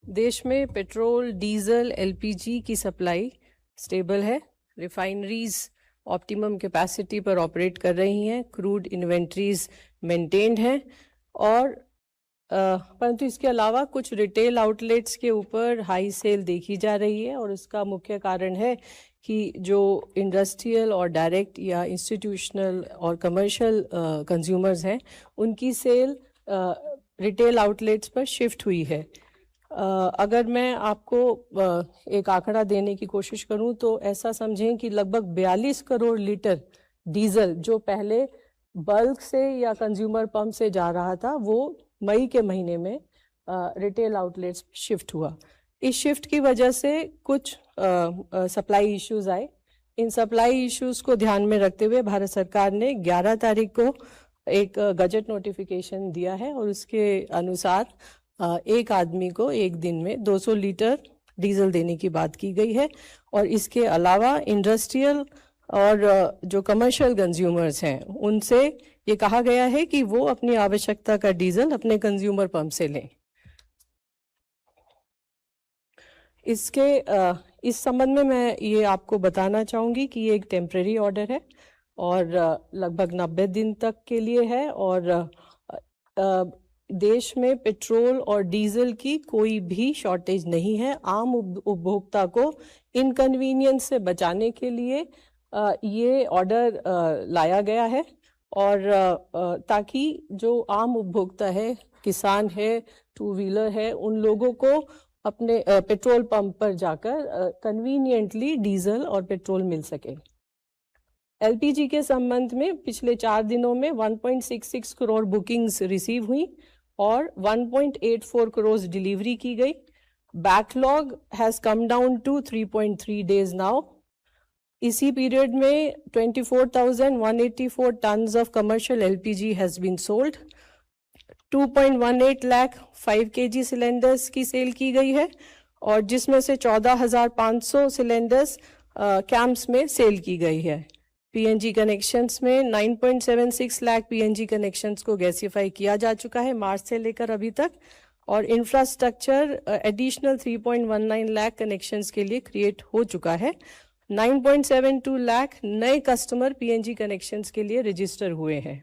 देश में petrol, diesel, LPG की सप्लाई स्टेबल है। रिफाइनरीज ऑप्टिमम कैपेसिटी पर ऑपरेट कर रही हैं। क्रूड इन्वेंट्रीज मेंटेन्ड हैं और परंतु इसके अलावा कुछ रिटेल आउटलेट्स के ऊपर हाई सेल देखी जा रही है और इसका मुख्य कारण है कि जो इंडस्ट्रियल और डायरेक्ट या इंस्टीट्यूशनल और कमर्शियल कंज्यूमर्स हैं उनकी सेल रिटेल आउटलेट्स पर शिफ्ट हुई है। अगर मैं आपको एक आंकड़ा देने की कोशिश करूं तो ऐसा समझें कि लगभग 42 करोड़ लीटर डीजल जो पहले बल्क से या कंज्यूमर पंप से जा रहा था वो मई के महीने में रिटेल आउटलेट्स शिफ्ट हुआ। इस शिफ्ट की वजह से कुछ सप्लाई इश्यूज आए। इन सप्लाई इश्यूज को ध्यान में रखते हुए भारत सरकार ने 11 तारीख को एक गजट नोटिफिकेशन दिया है और उसके अनुसार एक आदमी को एक दिन में 200 लीटर डीजल देने की बात की गई है और इसके अलावा इंडस्ट्रियल और जो कमर्शियल कंज्यूमर्स हैं उनसे ये कहा गया है कि वो अपनी आवश्यकता का डीजल अपने कंज्यूमर पंप से लें। इस संबंध में मैं ये आपको बताना चाहूँगी कि ये एक टेम्परेरी ऑर्डर है और लगभग 90 दिन तक के लिए है और देश में पेट्रोल और डीजल की कोई भी शॉर्टेज नहीं है। आम उपभोक्ता को इनकन्वीनियंस से बचाने के लिए ये ऑर्डर लाया गया है और ताकि जो आम उपभोक्ता है, किसान है, टू व्हीलर है, उन लोगों को अपने पेट्रोल पंप पर जाकर कन्वीनियंटली डीजल और पेट्रोल मिल सके। एलपीजी के संबंध में पिछले 4 दिनों में 1.66 करोड़ बुकिंग्स रिसीव हुई और 1.84 करोड़ डिलीवरी की गई। Backlog has come down to 3.3 days now. इसी पीरियड में 24,184 tons of commercial LPG has been sold. 2.18 lakh 5 kg cylinders की सेल की गई है और जिसमें से 14,500 सिलेंडर्स कैंप्स में सेल की गई है। पीएनजी कनेक्शंस में 9.76 लाख पीएनजी कनेक्शंस को गैसीफाई किया जा चुका है मार्च से लेकर अभी तक और इंफ्रास्ट्रक्चर एडिशनल 3.19 लाख कनेक्शंस के लिए क्रिएट हो चुका है। 9.72 लाख नए कस्टमर पीएनजी कनेक्शंस के लिए रजिस्टर हुए हैं।